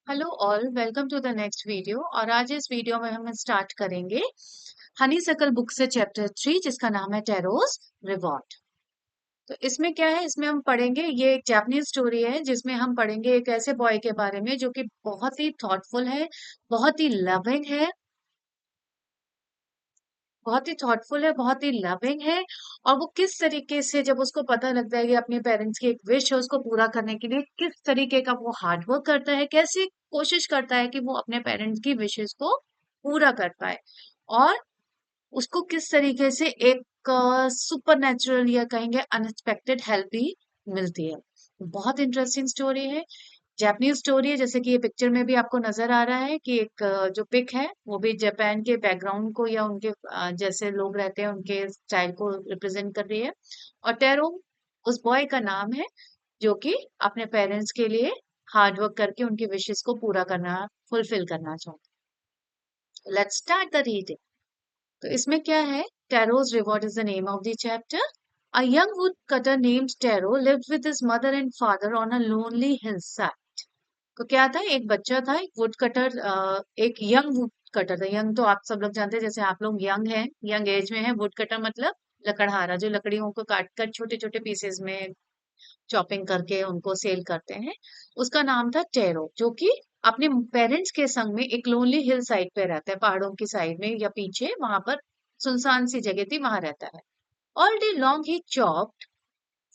Hello all, welcome to the next video. और आज इस वीडियो में हम स्टार्ट करेंगे हनी सकल बुक से चैप्टर 3, जिसका नाम है टेरोस रिवॉर्ड। तो इसमें क्या है, इसमें हम पढ़ेंगे, ये एक जापानीज स्टोरी है जिसमें हम पढ़ेंगे एक ऐसे बॉय के बारे में जो कि बहुत ही थॉटफुल है, बहुत ही लविंग है, बहुत ही थॉटफुल है, बहुत ही लविंग है। और वो किस तरीके से, जब उसको पता लगता है कि अपने पेरेंट्स की एक विश है उसको पूरा करने के लिए, किस तरीके का वो हार्ड वर्क करता है, कैसे कोशिश करता है कि वो अपने पेरेंट्स की विशेस को पूरा कर पाए। और उसको किस तरीके से एक सुपर नेचुरल या कहेंगे अनएक्सपेक्टेड हेल्प भी मिलती है। बहुत इंटरेस्टिंग स्टोरी है, जापानीज स्टोरी है। जैसे कि ये पिक्चर में भी आपको नजर आ रहा है कि एक जो पिक है वो भी जापान के बैकग्राउंड को या उनके जैसे लोग रहते हैं उनके स्टाइल को रिप्रेजेंट कर रही है। और टेरो उस बॉय का नाम है जो कि अपने पेरेंट्स के लिए हार्ड वर्क करके उनकी विशेस को पूरा करना, फुलफिल करना चाहता है। Let's start the reading. तो इसमें क्या है, टेरो's reward is the name of the chapter. A young woodcutter named Taro lived with his mother and father on a lonely hillside. तो क्या था, एक बच्चा था, एक वुड कटर, एक यंग वुड कटर था। यंग तो आप सब लोग जानते हैं, जैसे आप लोग यंग हैं, यंग एज में है। वुड कटर मतलब लकड़हारा, जो लकड़ियों को काट कर छोटे छोटे पीसेस में चॉपिंग करके उनको सेल करते हैं। उसका नाम था टेरो, जो कि अपने पेरेंट्स के संग में एक लोनली हिल साइड पे रहता है, पहाड़ों की साइड में या पीछे, वहां पर सुनसान सी जगह थी, वहां रहता है। All day long he chopped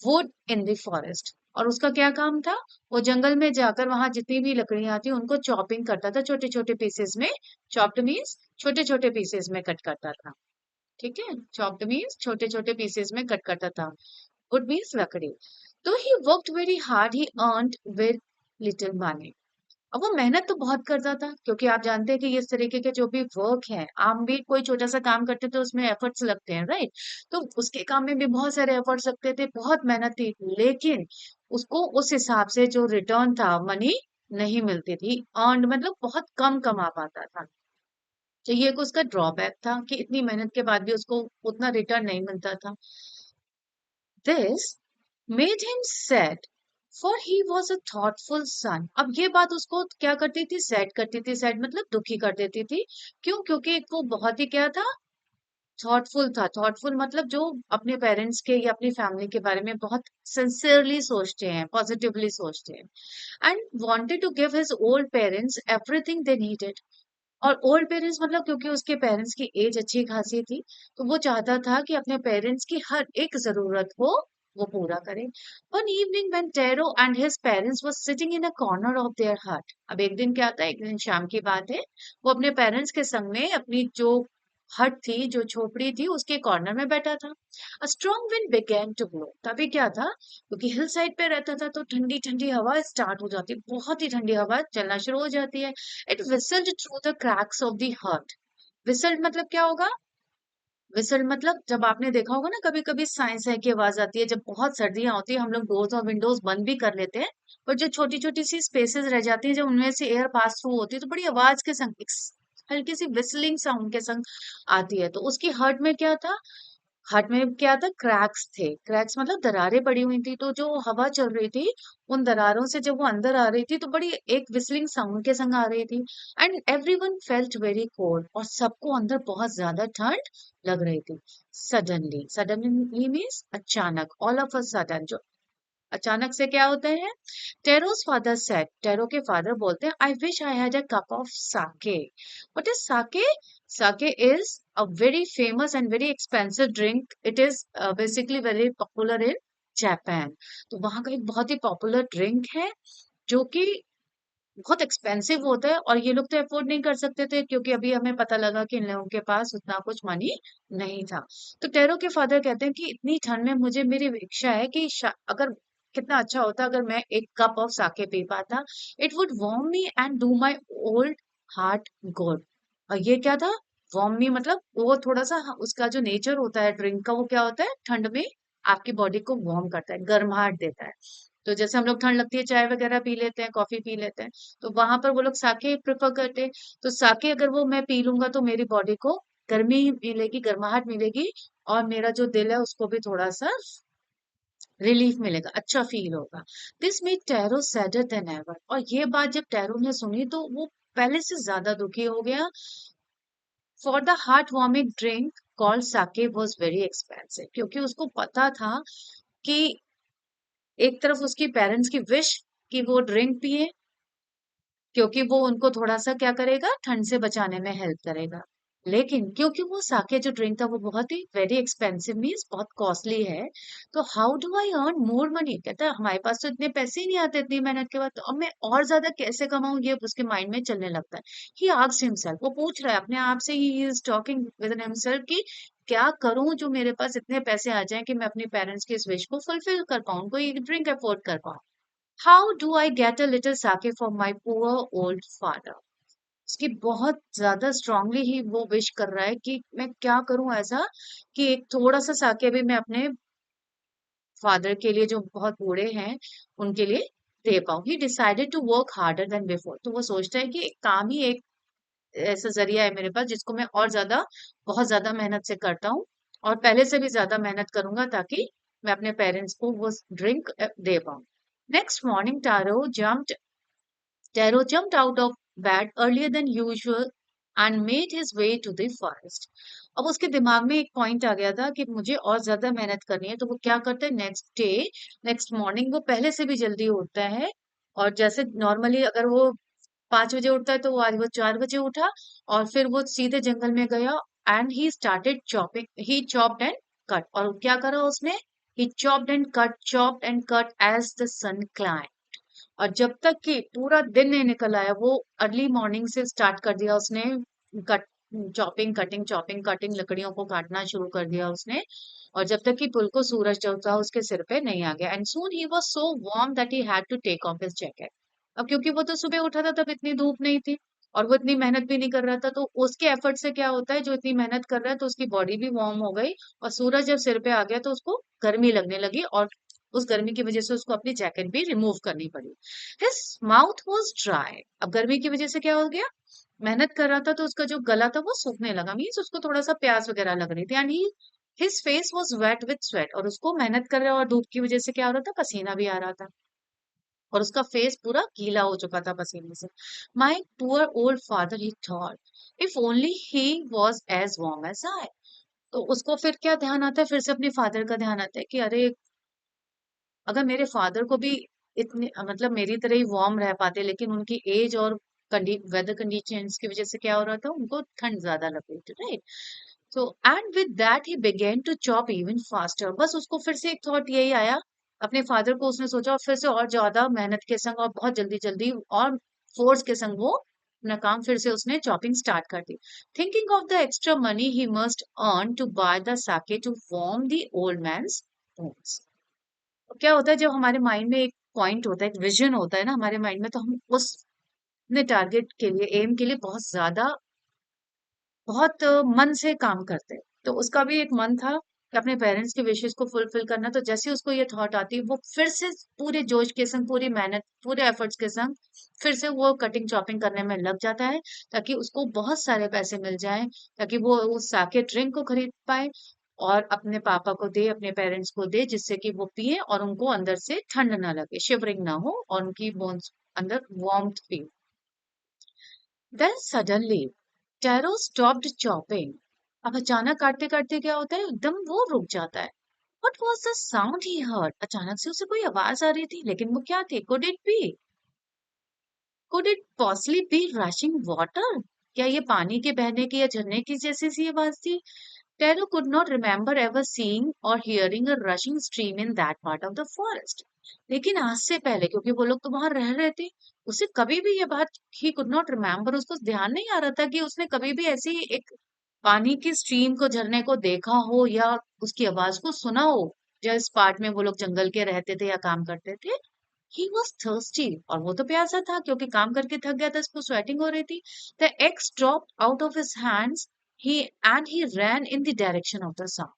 would in the forest. और उसका क्या काम था, वो जंगल में जाकर वहां जितनी भी लकड़ियां थी उनको चॉपिंग करता था, छोटे छोटे पीसेस में। चॉप्ड मीन्स छोटे छोटे पीसेस में कट करता था। ठीक है, चॉप्ड मीन्स छोटे छोटे पीसेस में कट करता था। वुड मीन्स लकड़ी। तो he worked very hard, he earned very little money. अब वो मेहनत तो बहुत करता था, क्योंकि आप जानते हैं कि इस तरीके के जो भी वर्क है, हम भी कोई छोटा सा काम करते तो उसमें एफर्ट्स लगते हैं, राइट। तो उसके काम में भी बहुत सारे एफर्ट्स लगते थे, बहुत मेहनत थी, लेकिन उसको उस हिसाब से जो रिटर्न था, मनी नहीं मिलती थी। अर्न मतलब बहुत कम कमा पाता था। तो ये एक उसका ड्रॉबैक था कि इतनी मेहनत के बाद भी उसको उतना रिटर्न नहीं मिलता था। This made him sad, for he was a thoughtful son. अब ये बात उसको क्या करती थी, सैड करती थी। सैड मतलब दुखी कर देती थी। क्यों? क्योंकि एक वो बहुत ही क्या था, थॉटफुल था। थॉटफुल मतलब जो अपने पेरेंट्स के या अपनी फैमिली के बारे में बहुत सिंसियरली सोचते हैं, पॉजिटिवली सोचते हैं। And wanted to give his old parents everything they needed. और ओल्ड पेरेंट्स मतलब क्योंकि उसके पेरेंट्स की एज अच्छी खासी थी, तो वो चाहता था कि अपने पेरेंट्स की हर एक जरूरत को वो पूरा करे। One evening when tarot and his parents were sitting in a corner of their हट। अब एक दिन क्या था, एक दिन शाम की बात है, वो अपने पेरेंट्स के संग में अपनी जो हट थी, जो झोपड़ी थी, उसके कॉर्नर में बैठा था। A strong wind began to blow. तभी क्या था, क्योंकि हिल साइड पे रहता था तो ठंडी ठंडी हवा स्टार्ट हो जाती है, बहुत ही ठंडी हवा चलना शुरू हो जाती है। It whistled through the cracks of the hut. whistled मतलब क्या होगा, whistle मतलब जब आपने देखा होगा ना, कभी कभी साइंस है की आवाज आती है, जब बहुत सर्दियां होती है हम लोग डोर्स और विंडोज बंद भी कर लेते हैं, पर जो छोटी छोटी सी स्पेसेस रह जाती है, जब उनमें से एयर पास थ्रू होती है तो बड़ी आवाज के संग हल्की सी विस्लिंग साउंड के संग आती है। तो उसकी हर्ट में क्या था, हट में क्या था, क्रैक्स थे। क्रैक्स मतलब दरारें पड़ी हुई थी, तो जो हवा चल रही थी उन दरारों से जब वो अंदर आ रही थी तो बड़ी एक विस्लिंग साउंड के संग आ रही थी। And everyone felt very cold, और सबको अंदर बहुत ज्यादा ठंड लग रही थी। सडनली, सडनली मीन्स अचानक, ऑल ऑफ अ सडन, जो अचानक से क्या होता है। टेरो's father said, टेरो के फादर बोलते हैं, I wish I had a cup of sake. What is sake? Sake is a very famous and very expensive drink. It is basically very popular in Japan. तो वहाँ का एक बहुत ही popular drink है, जो कि बहुत एक्सपेंसिव होता है, और ये लोग तो अफोर्ड नहीं कर सकते थे, क्योंकि अभी हमें पता लगा कि इन लोगों के पास उतना कुछ मनी नहीं था। तो टेरो के फादर कहते हैं कि इतनी ठंड में मुझे, मेरी इच्छा है कि अगर कितना अच्छा होता अगर मैं एक कप ऑफ साके पी पाता। It would warm me and do my old heart good. और ये क्या था, वार्म मी मतलब वो थोड़ा सा उसका जो नेचर होता है ड्रिंक का, वो क्या होता है, ठंड में आपकी बॉडी को वार्म करता है, गर्माहट देता है। तो जैसे हम लोग ठंड लगती है चाय वगैरह पी लेते हैं, कॉफी पी लेते हैं, तो वहां पर वो लोग साके प्रेफर करते हैं। तो साके अगर वो मैं पी लूंगा तो मेरी बॉडी को गर्मी मिलेगी, गर्माहट मिलेगी, और मेरा जो दिल है उसको भी थोड़ा सा रिलीफ मिलेगा, अच्छा फील होगा। This made tarot sadder then ever, और ये बात जब टैरो ने सुनी तो वो पहले से ज्यादा दुखी हो गया। For the heart warming drink called sake was very expensive, क्योंकि उसको पता था कि एक तरफ उसकी पेरेंट्स की विश कि वो ड्रिंक पिए, क्योंकि वो उनको थोड़ा सा क्या करेगा, ठंड से बचाने में हेल्प करेगा। लेकिन क्योंकि वो साके जो ड्रिंक था वो बहुत ही वेरी एक्सपेंसिव, मीन्स बहुत कॉस्टली है, तो how do I earn more money, कहता है हमारे पास तो इतने पैसे ही नहीं आते इतनी मेहनत के बाद, तो अब मैं और ज्यादा कैसे कमाऊं, ये उसके माइंड में चलने लगता है। ही आस्क्ड हिमसेल्फ, वो पूछ रहा है अपने आप से, he is talking with himself कि क्या करूं जो मेरे पास इतने पैसे आ जाएं कि मैं अपने पेरेंट्स की इस विश को फुलफिल कर पाऊं, कोई ड्रिंक अफोर्ड कर पाऊं। How do I get a little sake for my poor old father. उसकी बहुत ज्यादा स्ट्रांगली ही वो विश कर रहा है कि मैं क्या करूं ऐसा कि एक थोड़ा सा साके भी मैं अपने फादर के लिए जो बहुत बूढ़े हैं उनके लिए दे पाऊं। He decided to work harder than before, तो वो सोचता है कि एक काम ही एक ऐसा जरिया है मेरे पास जिसको मैं और ज्यादा बहुत ज्यादा मेहनत से करता हूँ, और पहले से भी ज्यादा मेहनत करूंगा ताकि मैं अपने पेरेंट्स को वो ड्रिंक दे पाऊं। Next morning Taro jumped out of bed earlier than usual and made his way to the forest. अब उसके दिमाग में एक पॉइंट आ गया था कि मुझे और ज्यादा मेहनत करनी है, तो वो क्या करता है, नेक्स्ट मॉर्निंग वो पहले से भी जल्दी उठता है। और जैसे नॉर्मली अगर वो 5 बजे उठता है तो वो आज वो 4 बजे उठा, और फिर वो सीधे जंगल में गया। And he started chopping, he chopped and cut, और क्या करा उसने, he chopped and cut as the sun climb. और जब तक कि पूरा दिन नहीं निकल आया, वो अर्ली मॉर्निंग से स्टार्ट कर दिया उसने, कट चॉपिंग कटिंग लकड़ियों को काटना शुरू कर दिया उसने। और जब तक कि बिल्कुल सूरज जो था उसके सिर पे नहीं आ गया, and soon he was so warm that he had to take off his jacket. अब क्योंकि वो तो सुबह उठा था तब इतनी धूप नहीं थी, और वो इतनी मेहनत भी नहीं कर रहा था, तो उसके एफर्ट से क्या होता है, जो इतनी मेहनत कर रहा है तो उसकी बॉडी भी वार्म हो गई, और सूरज जब सिर पे आ गया तो उसको गर्मी लगने लगी, और उस गर्मी की वजह से उसको अपनी जैकेट भी रिमूव करनी पड़ी। हिज माउथ वॉज ड्राई, अब गर्मी की वजह से क्या हो गया, मेहनत कर रहा था तो उसका जो गला था वो सूखने लगा, मीन्स उसको थोड़ा सा प्यास वगैरह लग रही थी। And he his face was wet with sweat, और उसको मेहनत कर रहा और धूप की वजह से क्या हो रहा था, पसीना भी आ रहा था, और उसका फेस पूरा गीला हो चुका था पसीने से। My poor old father, he thought if only he was as warm as I. तो उसको फिर क्या ध्यान आता है, फिर से अपने फादर का ध्यान आता है कि अरे अगर मेरे फादर को भी इतने मतलब मेरी तरह ही वार्म रह पाते, लेकिन उनकी एज और वेदर कंडीशंस की वजह से क्या हो रहा था, उनको ठंड ज्यादा लग रही थी, right. So and with that he began to chop even faster, बस उसको फिर से एक थॉट यही आया, अपने फादर को उसने सोचा, और फिर से और ज्यादा मेहनत के संग और बहुत जल्दी जल्दी और फोर्स के संग वो अपना काम फिर से उसने चॉपिंग स्टार्ट कर दी। Thinking of the extra money he must earn to buy the sake to warm the old man's bones. क्या होता है, जब हमारे माइंड में एक पॉइंट होता है, एक विजन होता है ना हमारे माइंड में, तो हम उस अपने टारगेट के लिए, एम के लिए बहुत ज्यादा बहुत मन से काम करते हैं। तो उसका भी एक मन था कि अपने पेरेंट्स की विशेष को फुलफिल करना, तो जैसे ही उसको ये थॉट आती है वो फिर से पूरे जोश के संग, पूरी मेहनत, पूरे एफर्ट्स के संग फिर से वो कटिंग चॉपिंग करने में लग जाता है, ताकि उसको बहुत सारे पैसे मिल जाएं, ताकि वो उस साके ड्रिंक को खरीद पाए और अपने पापा को दे, अपने पेरेंट्स को दे, जिससे कि वो पिए और उनको अंदर से ठंड ना लगे, शिवरिंग ना हो, और उनकी बोन्स अंदर warmth feel. Then suddenly Taro stopped chopping. अब अचानक काटते काटते क्या होता है, एकदम वो रुक जाता है। What was the sound he heard, अचानक से उसे कोई आवाज आ रही थी, लेकिन वो क्या थी, could it possibly be rushing water, क्या ये पानी के बहने की या झरने की जैसी सी आवाज थी। Taro could not remember ever seeing or hearing a rushing stream in that part of the forest. लेकिन आज से पहले, क्योंकि वो लोग तो वहां रह रहे थे, उसे कभी भी ये बात ही कुड नॉट रिमेम्बर, उसको ध्यान नहीं आ रहा था कि उसने कभी भी ऐसी एक पानी की स्ट्रीम को, झरने को देखा हो या उसकी आवाज को सुना हो, जिस पार्ट में वो लोग जंगल के रहते थे या काम करते थे। ही वॉज थर्स्टी, और वो तो प्यासा था क्योंकि काम करके थक गया था, इसको स्वेटिंग हो रही थी। The axe dropped out of his hands, he and he ran in the direction of the sound.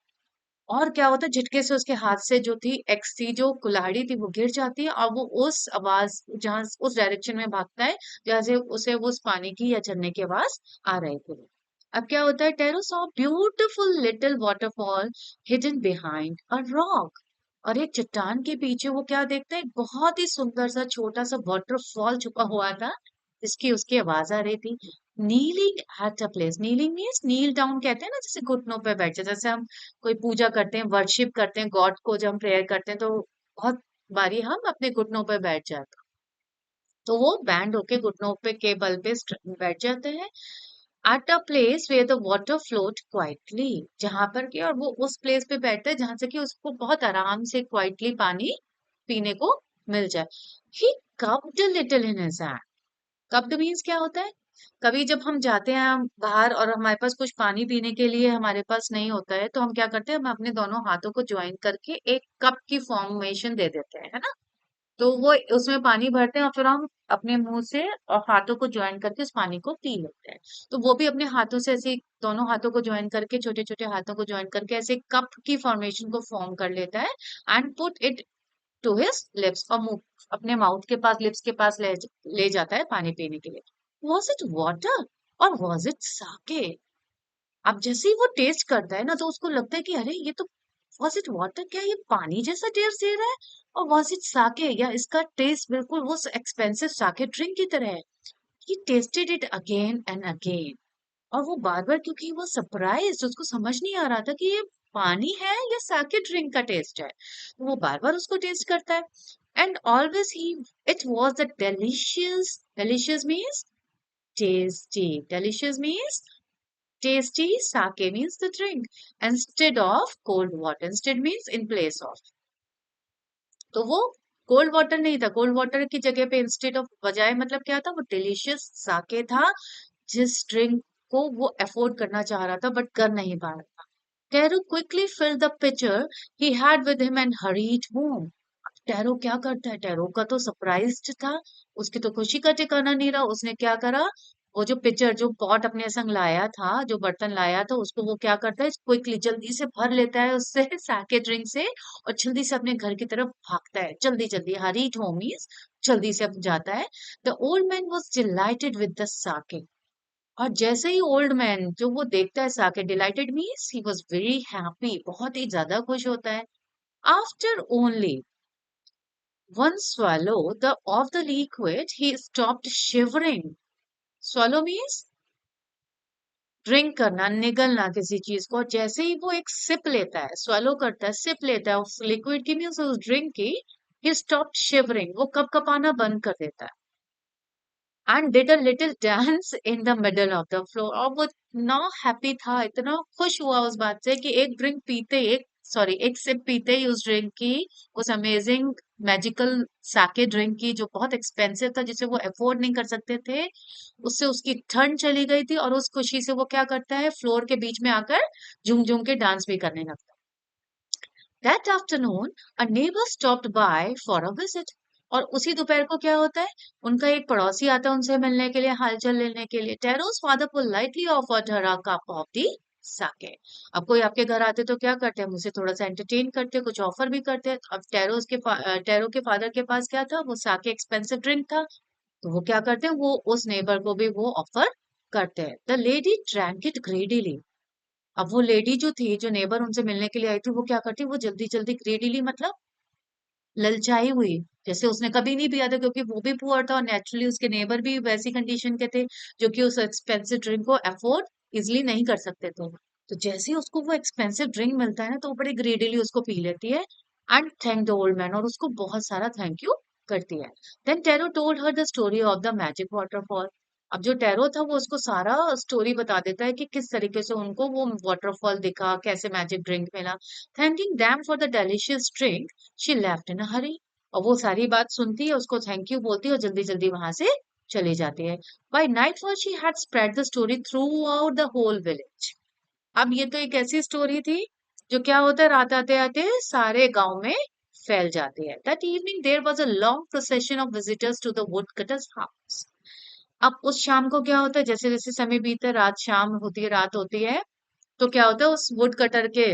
और क्या होता है, झटके से उसके हाथ से जो थी एक्स थी, जो कुल्हाड़ी थी, वो गिर जाती है, और वो उस आवाज जहां उस डायरेक्शन में भागता है जहां से उसे उस पानी की या झरने की आवाज आ रही थी। अब क्या होता है, tarot saw beautiful little waterfall hidden behind a rock. और एक चट्टान के पीछे वो क्या देखता है, एक बहुत ही सुंदर सा छोटा सा वाटरफॉल छुपा हुआ था, जिसकी उसकी आवाज आ रही थी। Kneeling at a place, kneeling means kneel down कहते हैं ना, जैसे घुटनों पे बैठ जाए, जैसे हम कोई पूजा करते हैं, वर्शिप करते हैं गॉड को, जब हम प्रेयर करते हैं तो बहुत बारी हम अपने घुटनों पे बैठ जाते हैं, तो वो बैंड होके घुटनों पे के बल पे बैठ जाते हैं। At a place where the water float quietly, जहां पर कि, और वो उस प्लेस पे बैठता है जहां से कि उसको बहुत आराम से क्वाइटली पानी पीने को मिल जाए। He cupped little in his hand. Cupped means क्या होता है, कभी जब हम जाते हैं बाहर और हमारे पास कुछ पानी पीने के लिए हमारे पास नहीं होता है, तो हम क्या करते हैं, हम अपने दोनों हाथों को ज्वाइन करके एक कप की फॉर्मेशन दे देते हैं, है ना। तो वो उसमें पानी भरते हैं और फिर हम अपने मुंह से और हाथों को ज्वाइन करके उस पानी को पी लेते हैं। तो वो भी अपने हाथों से ऐसे दोनों हाथों को ज्वाइन करके, छोटे छोटे हाथों को ज्वाइन करके ऐसे कप की फॉर्मेशन को फॉर्म कर लेता है, and put it to his lips, और मुंह अपने माउथ के पास, लिप्स के पास ले जाता है पानी पीने के लिए। वॉज इट वाटर और वॉज इट साके? अब जैसे ही वो टेस्ट करता है ना, तो उसको लगता है कि अरे ये तो, वॉज इट वाटर, क्या ये पानी जैसा टेस्ट दे रहा है, और वॉज इट साके, या इसका टेस्ट बिल्कुल वो एक्सपेंसिव साके ड्रिंक की तरह है। He tasted it again and again, और वो बार बार, क्योंकि वो सरप्राइज, उसको समझ नहीं आ रहा था कि ये पानी है या साके ड्रिंक का टेस्ट है, तो वो बार बार उसको टेस्ट करता है। And always he, it was the delicious, delicious means tasty, delicious means tasty, sake means the drink, instead of cold water, instead means in place of, तो वो कोल्ड वाटर नहीं था, कोल्ड वाटर की जगह पे instead of, बजाय, मतलब क्या था, वो डिलीशियस साके था, जिस ड्रिंक को वो अफोर्ड करना चाह रहा था बट कर नहीं पा रहा था। Taro quickly filled the pitcher he had with him and hurried home. Tarot क्या करता है, टैरो का तो सरप्राइज्ड था, उसकी तो खुशी का ठिकाना नहीं रहा। उसने क्या करा, वो जो पिचर, जो पॉट अपने संग लाया था, जो बर्तन लाया था, उसको वो क्या करता है, क्विकली जल्दी से भर लेता है उससे साके ड्रिंक से, और जल्दी से अपने घर की तरफ भागता है, जल्दी जल्दी, हरीड होम मीन्स जल्दी से अब जाता है। The old man was delighted with the sake, और जैसे ही ओल्ड मैन जो वो देखता है sake, delighted means he was very happy, बहुत ही ज्यादा खुश होता है। After only one swallow of the liquid, he stopped shivering. Swallow means drink करना, निगलना किसी चीज को। जैसे ही वो एक सिप लेता है, swallow करता है, सिप लेता है उस लिक्विड की, मीन्स उस ड्रिंक की, he stopped shivering, वो कप कपाना बंद कर देता है। And did a little dance in the middle of the floor, और वो इतना हैप्पी था, इतना खुश हुआ उस बात से कि एक ड्रिंक पीते, एक, सॉरी, एक सिप पीते ही उस ड्रिंक की, उस अमेजिंग मैजिकल साके ड्रिंक की, जो बहुत एक्सपेंसिव था, जिसे वो अफोर्ड नहीं कर सकते थे, उससे उसकी ठंड चली गई थी, और उस खुशी से वो क्या करता है, फ्लोर के बीच में आकर झूम झूम के डांस भी करने लगता है। That afternoon, a neighbor stopped by for a visit. और उसी दोपहर को क्या होता है, उनका एक पड़ोसी आता है उनसे मिलने के लिए, हालचाल लेने के लिए। Taro's father politely offered her a cup of the sake. अब कोई आपके घर आते तो क्या करते हैं, मुझे थोड़ा सा एंटरटेन करते हैं, कुछ ऑफर भी करते हैं। अब टेरो के फादर के पास क्या था, वो साके एक्सपेंसिव ड्रिंक था, तो वो क्या करते हैं, वो उस नेबर को भी वो ऑफर करते हैं। The lady drank it greedily. अब वो लेडी जो थी, जो नेबर उनसे मिलने के लिए आई थी, वो क्या करती, वो जल्दी जल्दी, ग्रेडीली मतलब ललचाई हुई, जैसे उसने कभी नहीं पिया था, क्योंकि वो भी पुअर था और नेचुरली उसके नेबर भी वैसी कंडीशन के थे, जो कि उस एक्सपेंसिव ड्रिंक को अफोर्ड इजिली नहीं कर सकते थे। तो जैसे ही उसको वो एक्सपेंसिव ड्रिंक मिलता है ना, तो वो बड़े ग्रेडीली उसको पी लेती है, and thank the old man, और उसको बहुत सारा थैंक यू करती है। Then Taro told her the story of the magic waterfall. अब जो टेरो था, वो उसको सारा स्टोरी बता देता है कि किस तरीके से उनको वो वाटरफॉल दिखा, कैसे मैजिक ड्रिंक मिला। Thanking them for the delicious drink, she left in a hurry. और वो सारी बात सुनती है, उसको थैंक यू बोलती है, और जल्दी जल्दी वहां से चली जाती है। By nightfall she had spread the story throughout the whole village. अब ये तो एक ऐसी स्टोरी थी जो क्या होता है, रात आते आते सारे गांव में फैल जाती है। That evening there was a long procession of visitors to the woodcutter's house. अब उस शाम को क्या होता है, जैसे जैसे समय बीतता है, रात शाम होती है, रात होती है, तो क्या होता है, उस वुड कटर के,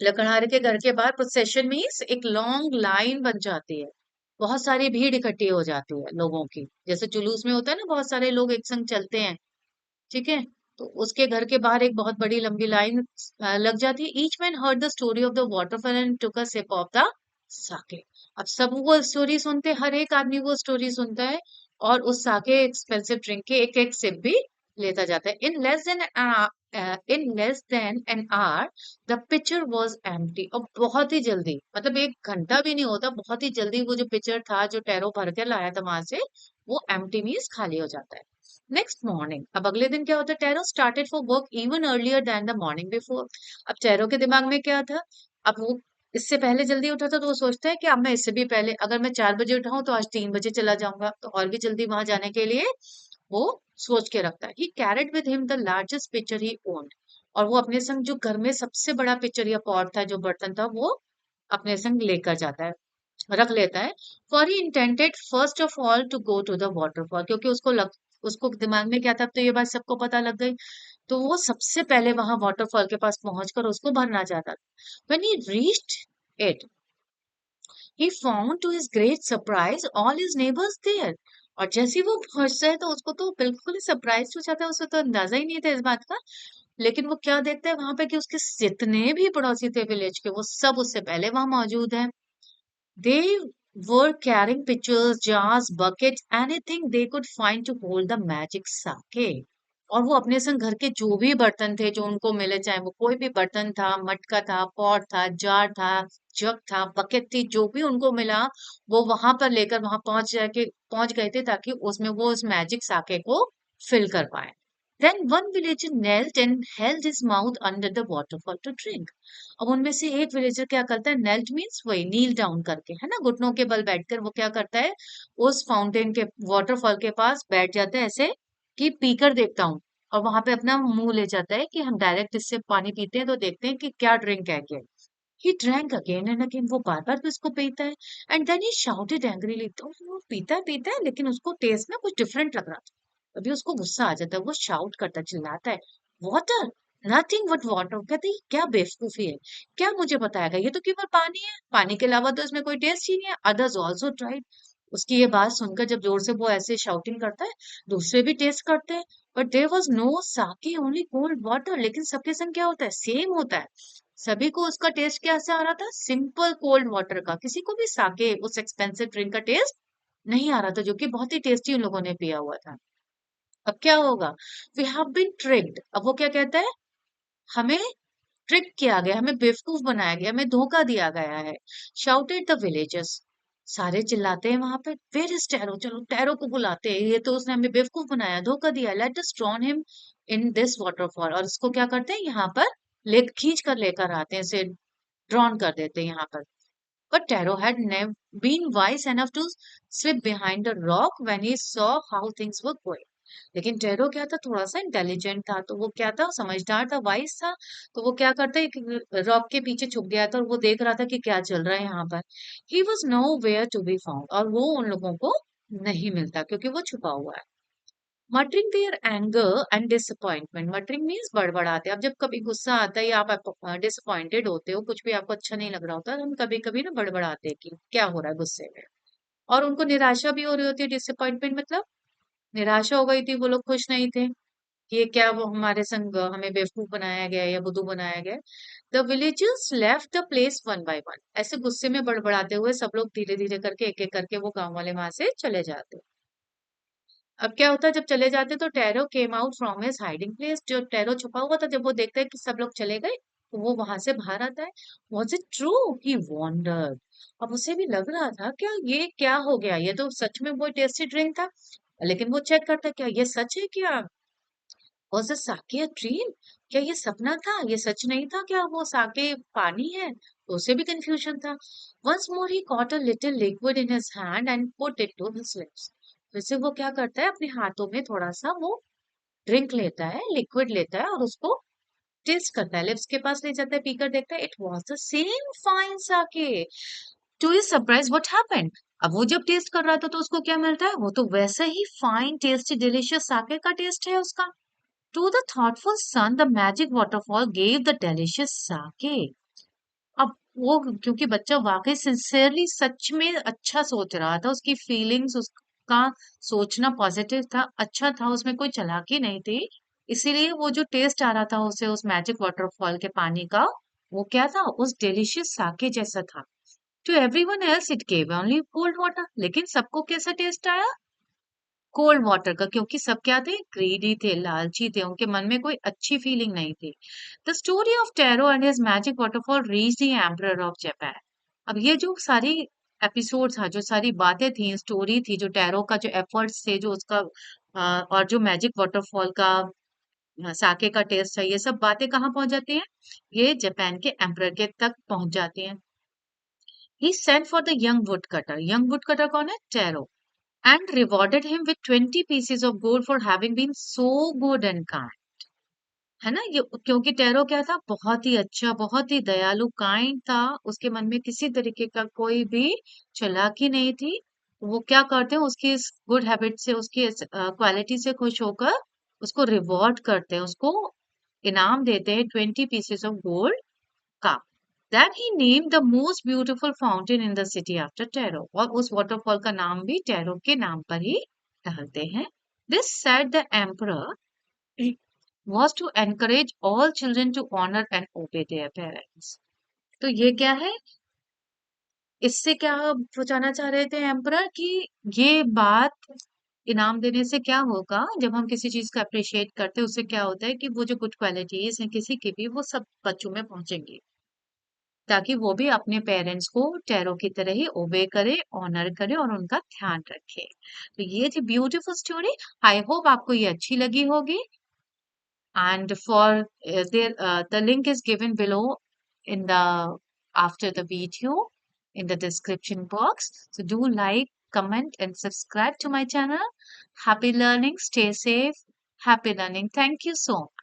लकड़हारे के घर के बाहर प्रोसेशन मीन्स एक लॉन्ग लाइन बन जाती है। बहुत सारी भीड़ इकट्ठी हो जाती है लोगों की, जैसे जुलूस में होता है ना, बहुत सारे लोग एक संग चलते हैं, ठीक है। तो उसके घर के बाहर एक बहुत बड़ी लंबी लाइन लग जाती है। Each man heard the story of the waterfall and took a sip of the sake. अब सब वो स्टोरी सुनते, हर एक आदमी वो स्टोरी सुनता है और उस साके एक्सपेंसिव ड्रिंक के एक एक सिप भी लेता जाता है। In less than an hour the picture was empty. और बहुत ही जल्दी, मतलब एक घंटा भी नहीं होता, बहुत ही जल्दी वो जो पिक्चर था जो टैरो भर के लाया था वहां से, वो एम्प्टी मीन्स खाली हो जाता है। नेक्स्ट मॉर्निंग, अब अगले दिन क्या होता है, Taro started for work even earlier than the morning before. अब टैरो के दिमाग में क्या था, अब वो इससे पहले जल्दी उठा था तो वो सोचता है कि अब मैं इससे भी पहले, अगर मैं 4 बजे उठाऊं तो आज 3 बजे चला जाऊंगा, तो और भी जल्दी वहां जाने के लिए वो सोच के रखता है। He carried with him the largest pitcher he owned. और वो अपने संग जो घर में सबसे बड़ा पिक्चर या पॉट था, जो बर्तन था, वो अपने संग लेकर जाता है, रख लेता है। For he intended first of all to go to the waterfall, क्योंकि उसको दिमाग में क्या था, अब तो ये बात सबको पता लग गई, तो वो सबसे पहले वहां वाटरफॉल के पास पहुंचकर उसको भरना चाहता था। When he reached it, he found to his great surprise all his neighbors there। और जैसे ही वो पहुंचता है तो उसको तो बिल्कुल ही सरप्राइज हो जाता है, उसे तो अंदाजा ही नहीं था इस बात का। लेकिन वो क्या देखता है वहां पे कि उसके जितने भी पड़ोसी थे विलेज के, वो सब उससे पहले वहां मौजूद है। दे were carrying pitchers, jars, buckets, anything they could find to hold the magic sake। और वो अपने संग घर के जो भी बर्तन थे जो उनको मिले, चाहे वो कोई भी बर्तन था, मटका था, पॉट था, जार था, जग था, बकेट थी, जो भी उनको मिला वो वहां पर लेकर वहां पहुंच गए थे, ताकि उसमें वो उस मैजिक साके को फिल कर पाए। Then one villager knelt and held his mouth under the waterfall to drink। अब उनमें से एक विलेजर क्या करता है, नेल्ट मीन्स वही नील डाउन करके, है ना, घुटनों के बल बैठकर वो क्या करता है, उस फाउंटेन के, वाटरफॉल के पास बैठ जाता है, ऐसे कि पीकर देखता हूँ। और वहां पे अपना मुंह ले जाता है कि हम डायरेक्ट इससे पानी पीते हैं तो देखते हैं कि क्या ड्रिंक है क्या। He drank again and again, वो बार बार भी उसको पीता है। And then he shouted angrily, तो वो पीता है लेकिन उसको टेस्ट ना कुछ डिफरेंट लग रहा था। अभी उसको गुस्सा आ जाता है, वो शाउट करता, चिल्लाता है, वाटर, नथिंग बट वाटर। कहते हैं क्या बेवकूफी है, क्या मुझे बताएगा, ये तो केवल पानी है, पानी के अलावा तो इसमें कोई टेस्ट ही नहीं है। Others also tried. उसकी ये बात सुनकर जब जोर से वो ऐसे शाउटिंग करता है, दूसरे भी टेस्ट करते हैं, but there was no sake, only cold water. लेकिन सबके संग क्या होता है, सेम होता है। सभी को उसका टेस्ट कैसे आ रहा था, सिंपल कोल्ड वाटर का। किसी को भी साके, उस एक्सपेंसिव ड्रिंक का टेस्ट नहीं आ रहा था, जो कि बहुत ही टेस्टी उन लोगों ने पिया हुआ था। अब क्या होगा, वी हैव बीन ट्रिक्ड। अब वो क्या कहता है, हमें ट्रिक किया गया, हमें बेवकूफ बनाया गया, हमें धोखा दिया गया है। शाउटेड द विलेजर्स, सारे चिल्लाते हैं वहां पे, वेयर इज टैरो, चलो टैरो को बुलाते हैं, ये तो उसने हमें बेवकूफ बनाया, धोखा दिया। Let us drawn him in this waterfall. और इसको क्या करते हैं, यहाँ पर ले खींच कर लेकर आते हैं, इसे ड्रॉन कर देते हैं यहाँ पर। But Taro had never been wise enough to slip behind the rock when he saw how things were going। लेकिन टेरो क्या था, थोड़ा सा इंटेलिजेंट था, तो वो क्या था, समझदार था, वाइज था। तो वो क्या करता है, एक रॉक के पीछे छुप गया था और वो देख रहा था कि क्या चल रहा है यहाँ पर। He was nowhere to be found, और वो उन लोगों को नहीं मिलता क्योंकि वो छुपा हुआ है। Muttering their anger and disappointment, muttering means बड़बड़ाते। अब जब कभी गुस्सा आता है या आप डिसअपॉइंटेड होते हो, कुछ भी आपको अच्छा नहीं लग रहा होता, तो हम कभी कभी ना बड़बड़ाते हैं कि क्या हो रहा है गुस्से में। और उनको निराशा भी हो रही होती है, डिसअपॉइंटमेंट मतलब निराशा हो गई थी, वो लोग खुश नहीं थे, ये क्या, वो हमारे संग हमें बेवकूफ बनाया गया या बुद्धू बनाया गया। The villagers left the place one by one, ऐसे गुस्से में बड़बड़ाते हुए सब लोग धीरे धीरे करके, एक एक करके वो गांव वाले वहां से चले जाते। अब क्या होता है, जब चले जाते तो tarot came out from his hiding place, जो टैरो छुपा हुआ था, जब वो देखता है कि सब लोग चले गए तो वो वहां से बाहर आता है। Was it true, he wandered. अब उसे भी लग रहा था क्या, ये क्या हो गया, ये तो सच में वो टेस्टी ड्रिंक था। लेकिन वो चेक करता, क्या ये सच है क्या, was the Sakya a dream, क्या ये सपना था, ये सच नहीं था क्या, वो साके पानी है, तो उसे भी कंफ्यूजन था। Once more he caught a little liquid in his hand and put it to his lips. फिर से वो क्या करता है, अपने हाथों में थोड़ा सा वो ड्रिंक लेता है, लिक्विड लेता है और उसको टेस्ट करता है, लिप्स के पास ले जाता है, पीकर देखता है, it was the same fine sake. To his surprise what happened, अब वो जब टेस्ट कर रहा था तो उसको क्या मिलता है, वो तो वैसा ही फाइन टेस्टी डिलीशियस साके का टेस्ट है उसका। To the thoughtful son, the magic waterfall gave the delicious sake। अब वो, क्योंकि बच्चा वाकई सिंसियरली सच में अच्छा सोच रहा था, उसकी फीलिंग्स, उसका सोचना पॉजिटिव था, अच्छा था, उसमें कोई चालाकी नहीं थी। इसीलिए वो जो टेस्ट आ रहा था उसे उस मैजिक वाटरफॉल के पानी का, वो क्या था, उस डिलीशियस साके जैसा था। To everyone else it gave only cold water, लेकिन सबको कैसा टेस्ट आया, कोल्ड वाटर का, क्योंकि सब क्या थे, ग्रीडी थे, लालची थे, उनके मन में कोई अच्छी फीलिंग नहीं थी। The story of tarot and his magic waterfall reach the emperor of Japan. अब ये जो सारी एपिसोड था, जो सारी बातें थी, स्टोरी थी, जो टेरो का जो एफर्ट्स थे, जो उसका और जो मैजिक वाटरफॉल का साके का टेस्ट है, ये सब बातें कहाँ पहुंच जाती हैं, ये जापान के एम्परर के तक पहुंच जाती हैं। He sent for the young woodcutter, young woodcutter कौन है, Taro, and rewarded him with 20 pieces of gold for having been so good and kind। है ना, ये क्योंकि टेरो क्या था, बहुत ही अच्छा, बहुत ही दयालु, काइंड था, उसके मन में किसी तरीके का कोई भी चालाकी नहीं थी। वो क्या करते हैं, उसकी इस गुड हैबिट से, उसकी क्वालिटी से खुश होकर उसको रिवॉर्ड करते हैं, उसको इनाम देते हैं 20 पीसेस ऑफ गोल्ड का। Then he named the most beautiful fountain in the city after Taro, और उस waterfall का नाम भी टेरो के नाम पर ही डालते हैं। This said the emperor was to encourage all children to honor and obey their parents। तो ये क्या है, इससे क्या पहुंचाना चाह रहे थे एम्परर कि ये बात, इनाम देने से क्या होगा, जब हम किसी चीज को अप्रिशिएट करते हैं, उससे क्या होता है कि वो जो गुड क्वालिटीज हैं किसी की भी, वो सब बच्चों में पहुंचेंगी, ताकि वो भी अपने पेरेंट्स को टेरो की तरह ही ओबे करे, ऑनर करे और उनका ध्यान रखे। तो ये थी ब्यूटीफुल स्टोरी। आई होप आपको ये अच्छी लगी होगी। And for their the link is given below in the after the video in the description box. So do like, comment and subscribe to my channel. Happy learning, stay safe, happy learning. Thank you so much.